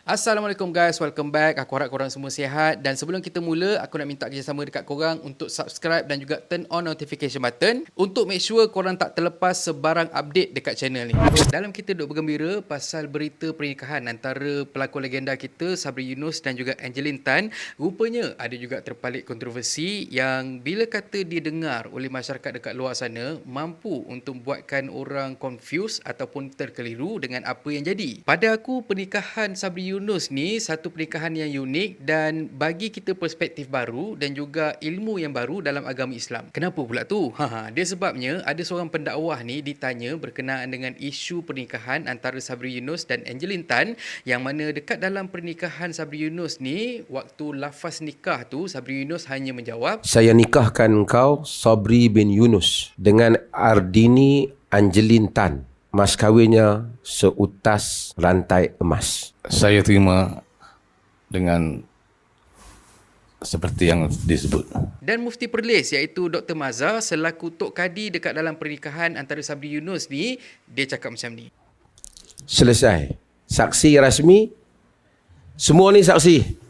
Assalamualaikum guys, welcome back. Aku harap korang semua sihat. Dan sebelum kita mula, aku nak minta kerjasama dekat korang untuk subscribe dan juga turn on notification button untuk make sure korang tak terlepas sebarang update dekat channel ni. Dalam kita duk bergembira pasal berita pernikahan antara pelakon legenda kita Sabri Yunus dan juga Angeline Tan, rupanya ada juga terpalit kontroversi yang bila kata didengar oleh masyarakat dekat luar sana mampu untuk buatkan orang confused ataupun terkeliru dengan apa yang jadi. Pada aku, pernikahan Sabri Yunus ni satu pernikahan yang unik dan bagi kita perspektif baru dan juga ilmu yang baru dalam agama Islam. Kenapa pula tu? Dia sebabnya ada seorang pendakwah ni ditanya berkenaan dengan isu pernikahan antara Sabri Yunus dan Angeline Tan, yang mana dekat dalam pernikahan Sabri Yunus ni, waktu lafaz nikah tu Sabri Yunus hanya menjawab, "Saya nikahkan engkau Sabri bin Yunus dengan Ardini Angeline Tan. Mas kahwinnya seutas rantai emas." Saya terima dengan seperti yang disebut. Dan Mufti Perlis iaitu Dr. Mazhar selaku Tok Kadi dekat dalam pernikahan antara Sabri Yunus ni, dia cakap macam ni. Selesai. Saksi rasmi. Semua ni saksi.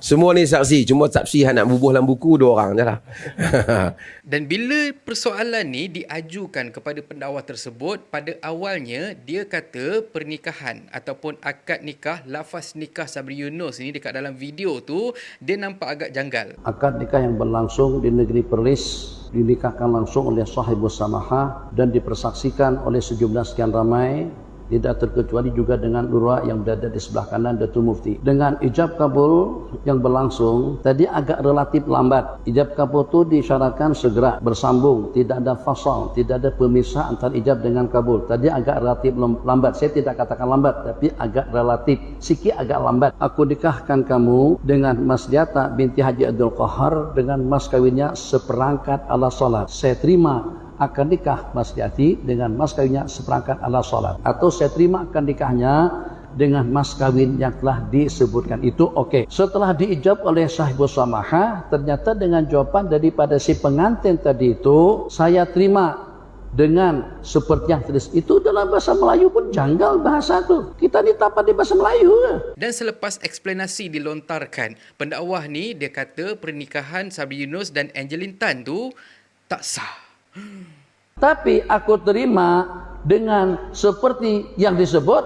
Semua ni saksi. Cuma saksi yang nak bubuh dalam buku 2 orang je lah. Dan bila persoalan ni diajukan kepada pendakwa tersebut, pada awalnya dia kata pernikahan ataupun akad nikah, lafaz nikah Sabri Yunus ni dekat dalam video tu dia nampak agak janggal. Akad nikah yang berlangsung di negeri Perlis dinikahkan langsung oleh sahibus samahah dan dipersaksikan oleh sejumlah sekian ramai, tidak terkecuali juga dengan lurah yang berada di sebelah kanan Datuk Mufti. Dengan ijab kabul yang berlangsung tadi agak relatif lambat. Ijab kabul itu disyaratkan segera bersambung, tidak ada fasal, tidak ada pemisah antara ijab dengan kabul. Tadi agak relatif lambat. Saya tidak katakan lambat, tapi agak relatif, sikit agak lambat. Aku nikahkan kamu dengan Mas Diata binti Haji Abdul Qahar dengan mas kawinnya seperangkat ala solat. Saya terima akan nikah Mas Diati dengan mas kawinnya seperangkat ala solat, atau saya terima akan nikahnya dengan mas kawin yang telah disebutkan itu. Okey. Setelah diijab oleh sahibus samahah, ternyata dengan jawapan daripada si pengantin tadi itu, saya terima dengan seperti yang tulis itu, dalam bahasa Melayu pun janggal bahasa tu. Kita ni tak pandai bahasa Melayu ke? Dan selepas eksplanasi dilontarkan, pendakwah ni dia kata pernikahan Sabri Yunus dan Angeline Tan tu tak sah. Tapi aku terima dengan seperti yang disebut,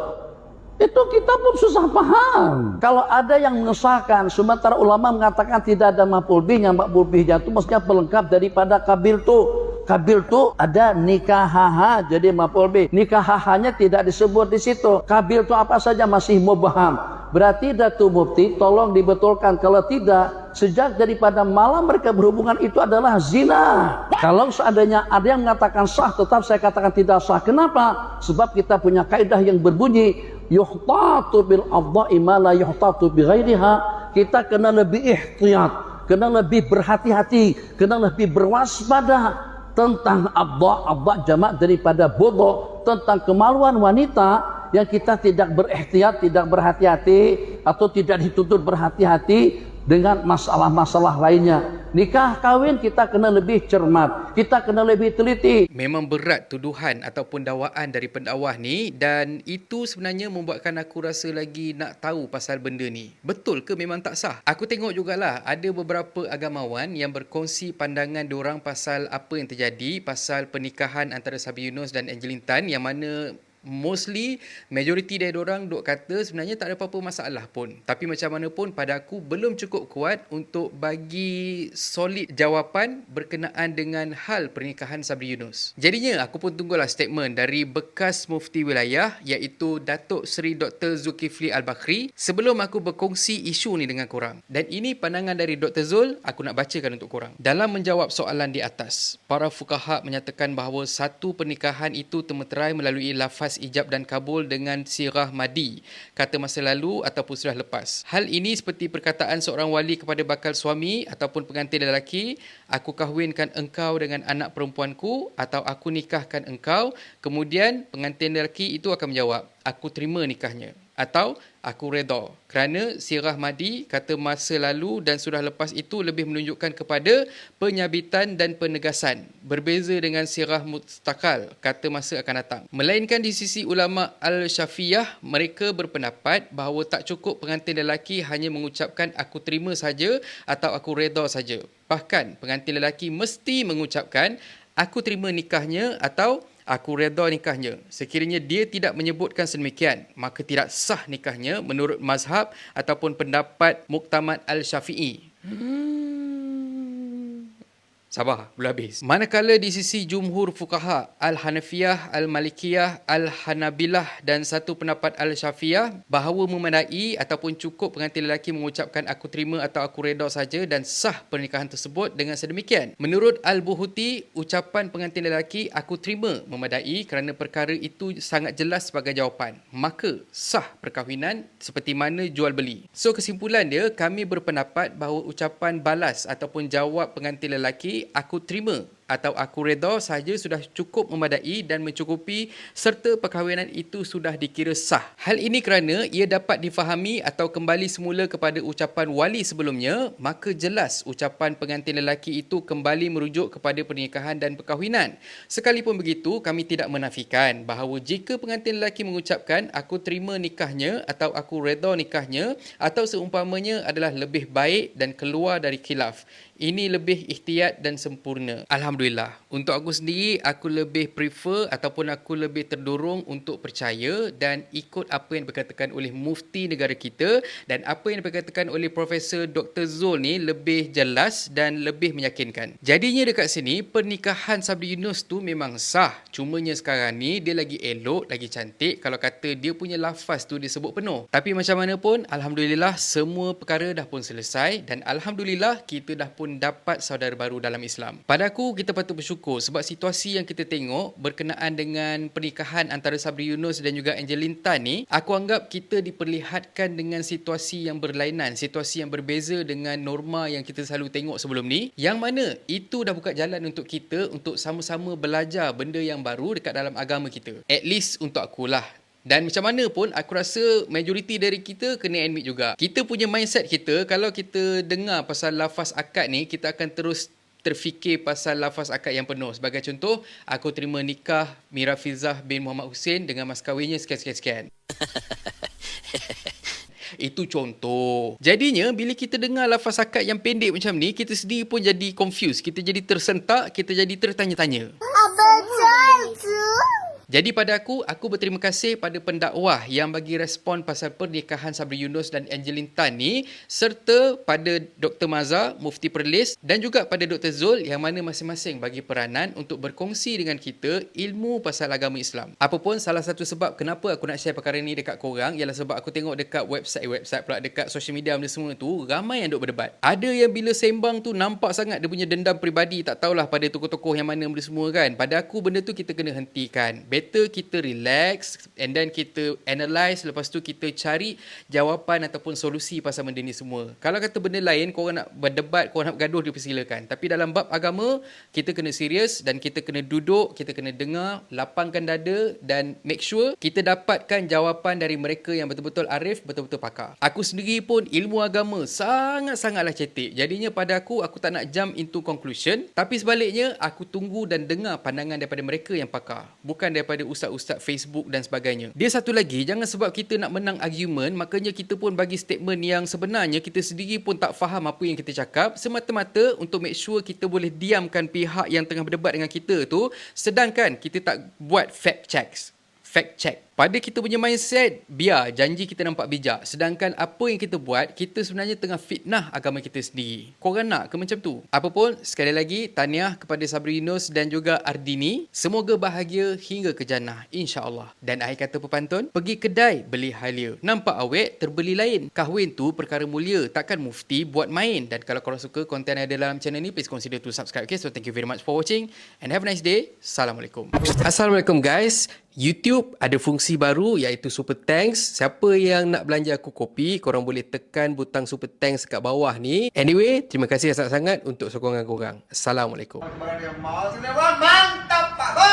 itu kita pun susah paham. Kalau ada yang mengesahkan, sementara ulama mengatakan tidak ada maf'ul bih, yang maf'ul bihnya itu maksudnya pelengkap daripada kabil tu. Kabil tu ada nikahaha, jadi maf'ul bih. Nikahahanya tidak disebut di situ. Kabil tu apa saja masih mubham. Berarti Datuk Mufti tolong dibetulkan, kalau tidak, sejak daripada malam mereka berhubungan itu adalah zina. Kalau seandainya ada yang mengatakan sah, tetap saya katakan tidak sah. Kenapa? Sebab kita punya kaidah yang berbunyi yuhtatu bil adha'i ma la yuhtatu bi ghairiha. Kita kena lebih ihtiyat, kena lebih berhati-hati, kena lebih berwaspada tentang adha' jamak daripada bodoh, tentang kemaluan wanita yang kita tidak berihtiyat, tidak berhati-hati, atau tidak dituntut berhati-hati dengan masalah-masalah lainnya. Nikah kahwin kita kena lebih cermat, kita kena lebih teliti. Memang berat tuduhan ataupun dakwaan dari pendakwah ni, dan itu sebenarnya membuatkan aku rasa lagi nak tahu pasal benda ni. Betul ke memang tak sah? Aku tengok jugalah ada beberapa agamawan yang berkongsi pandangan diorang pasal apa yang terjadi pasal pernikahan antara Sabri Yunus dan Angeline Tan, yang mana mostly majoriti dari orang duk kata sebenarnya tak ada apa-apa masalah pun. Tapi macam mana pun, pada aku belum cukup kuat untuk bagi solid jawapan berkenaan dengan hal pernikahan Sabri Yunus. Jadinya aku pun tunggulah statement dari bekas mufti wilayah iaitu Datuk Seri Dr. Zulkifli Al-Bakri sebelum aku berkongsi isu ni dengan korang. Dan ini pandangan dari Dr. Zul, aku nak bacakan untuk korang. Dalam menjawab soalan di atas, para fuqaha menyatakan bahawa satu pernikahan itu termeterai melalui lafaz ijab dan kabul dengan sirah madi, kata masa lalu ataupun sudah lepas. Hal ini seperti perkataan seorang wali kepada bakal suami ataupun pengantin lelaki, aku kahwinkan engkau dengan anak perempuanku, atau aku nikahkan engkau. Kemudian pengantin lelaki itu akan menjawab, aku terima nikahnya. atau aku redha. Kerana Sirah Mahdi kata masa lalu dan sudah lepas itu lebih menunjukkan kepada penyabitan dan penegasan. Berbeza dengan Sirah Mustakal kata masa akan datang. Melainkan di sisi ulama Al-Syafiyah, mereka berpendapat bahawa tak cukup pengantin lelaki hanya mengucapkan aku terima saja atau aku redha saja. Bahkan pengantin lelaki mesti mengucapkan aku terima nikahnya atau aku redha nikahnya. Sekiranya dia tidak menyebutkan sedemikian, maka tidak sah nikahnya menurut mazhab ataupun pendapat Muktamad Al-Syafi'i. Sabar, belum habis. Manakala di sisi jumhur fuqaha, Al-Hanafiyah, Al-Malikiyah, Al-Hanabilah dan satu pendapat Al-Syafiyah bahawa memadai ataupun cukup pengantin lelaki mengucapkan aku terima atau aku redha saja dan sah pernikahan tersebut dengan sedemikian. Menurut Al-Buhuti, ucapan pengantin lelaki aku terima memadai kerana perkara itu sangat jelas sebagai jawapan. Maka sah perkahwinan seperti mana jual beli. So kesimpulan dia, kami berpendapat bahawa ucapan balas ataupun jawab pengantin lelaki aku terima atau aku redha sahaja sudah cukup memadai dan mencukupi serta perkahwinan itu sudah dikira sah. Hal ini kerana ia dapat difahami atau kembali semula kepada ucapan wali sebelumnya, maka jelas ucapan pengantin lelaki itu kembali merujuk kepada pernikahan dan perkahwinan. Sekalipun begitu, kami tidak menafikan bahawa jika pengantin lelaki mengucapkan aku terima nikahnya atau aku redha nikahnya atau seumpamanya adalah lebih baik dan keluar dari khilaf. Ini lebih ihtiyat dan sempurna. Alhamdulillah. Untuk aku sendiri, aku lebih prefer ataupun aku lebih terdorong untuk percaya dan ikut apa yang diperkatakan oleh mufti negara kita dan apa yang diperkatakan oleh Profesor Dr. Zul ni lebih jelas dan lebih meyakinkan. Jadinya dekat sini, pernikahan Sabri Yunus tu memang sah. Cumanya sekarang ni dia lagi elok, lagi cantik kalau kata dia punya lafaz tu disebut penuh. Tapi macam mana pun, Alhamdulillah semua perkara dah pun selesai dan Alhamdulillah kita dah pun dapat saudara baru dalam Islam. Pada aku, kita patut bersyukur sebab situasi yang kita tengok berkenaan dengan pernikahan antara Sabri Yunus dan juga Angeline Tan ni, aku anggap kita diperlihatkan dengan situasi yang berlainan, situasi yang berbeza dengan norma yang kita selalu tengok sebelum ni, yang mana itu dah buka jalan untuk kita untuk sama-sama belajar benda yang baru dekat dalam agama kita. At least untuk akulah. Dan macam mana pun, aku rasa majoriti dari kita kena admit juga. Kita punya mindset kita, kalau kita dengar pasal lafaz akad ni, kita akan terus terfikir pasal lafaz akad yang penuh. Sebagai contoh, aku terima nikah Mira Fizah bin Muhammad Hussein dengan mas kahwinnya sekian-sekian. Itu contoh. Jadinya, bila kita dengar lafaz akad yang pendek macam ni, kita sendiri pun jadi confused. Kita jadi tersentak, kita jadi tertanya-tanya. Jadi pada aku berterima kasih pada pendakwah yang bagi respon pasal pernikahan Sabri Yunus dan Angeline Tan ni, serta pada Dr. Maza, Mufti Perlis dan juga pada Dr. Zul yang mana masing-masing bagi peranan untuk berkongsi dengan kita ilmu pasal agama Islam. Apapun salah satu sebab kenapa aku nak share perkara ni dekat korang ialah sebab aku tengok dekat website pula, dekat social media benda semua tu, ramai yang duk berdebat. Ada yang bila sembang tu nampak sangat dia punya dendam peribadi, tak tahulah pada tokoh-tokoh yang mana benda semua kan. Pada aku benda tu kita kena hentikan. Better kita relax and then kita analyse, lepas tu kita cari jawapan ataupun solusi pasal benda ni semua. Kalau kata benda lain, korang nak berdebat, korang nak bergaduh, dipersilakan. Tapi dalam bab agama, kita kena serius dan kita kena duduk, kita kena dengar, lapangkan dada dan make sure kita dapatkan jawapan dari mereka yang betul-betul arif, betul-betul pakar. Aku sendiri pun ilmu agama sangat-sangatlah cetek. Jadinya pada aku tak nak jump into conclusion. Tapi sebaliknya, aku tunggu dan dengar pandangan daripada mereka yang pakar. Bukan daripada ustaz-ustaz Facebook dan sebagainya. Dia satu lagi, jangan sebab kita nak menang argument, makanya kita pun bagi statement yang sebenarnya kita sendiri pun tak faham apa yang kita cakap, semata-mata untuk make sure kita boleh diamkan pihak yang tengah berdebat dengan kita tu, sedangkan kita tak buat fact check. Pada kita punya mindset, biar janji kita nampak bijak. Sedangkan apa yang kita buat, kita sebenarnya tengah fitnah agama kita sendiri. Korang nak ke macam tu? Apapun, sekali lagi, tahniah kepada Sabri Yunus dan juga Ardini. Semoga bahagia hingga ke jannah, insya-Allah. Dan akhir kata pepantun, pergi kedai beli halia. Nampak awet, terbeli lain. Kahwin tu perkara mulia, takkan mufti buat main. Dan kalau korang suka konten yang ada dalam channel ni, please consider to subscribe. Okay, so thank you very much for watching and have a nice day. Assalamualaikum. Assalamualaikum guys. YouTube ada fungsi baru iaitu Super Thanks. Siapa yang nak belanja aku kopi, korang boleh tekan butang Super Thanks kat bawah ni. Anyway, terima kasih sangat-sangat untuk sokongan korang. Assalamualaikum. Mantap Pak Bo.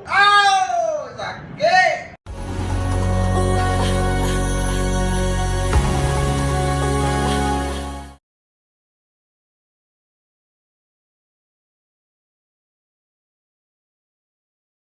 Oh, sakit.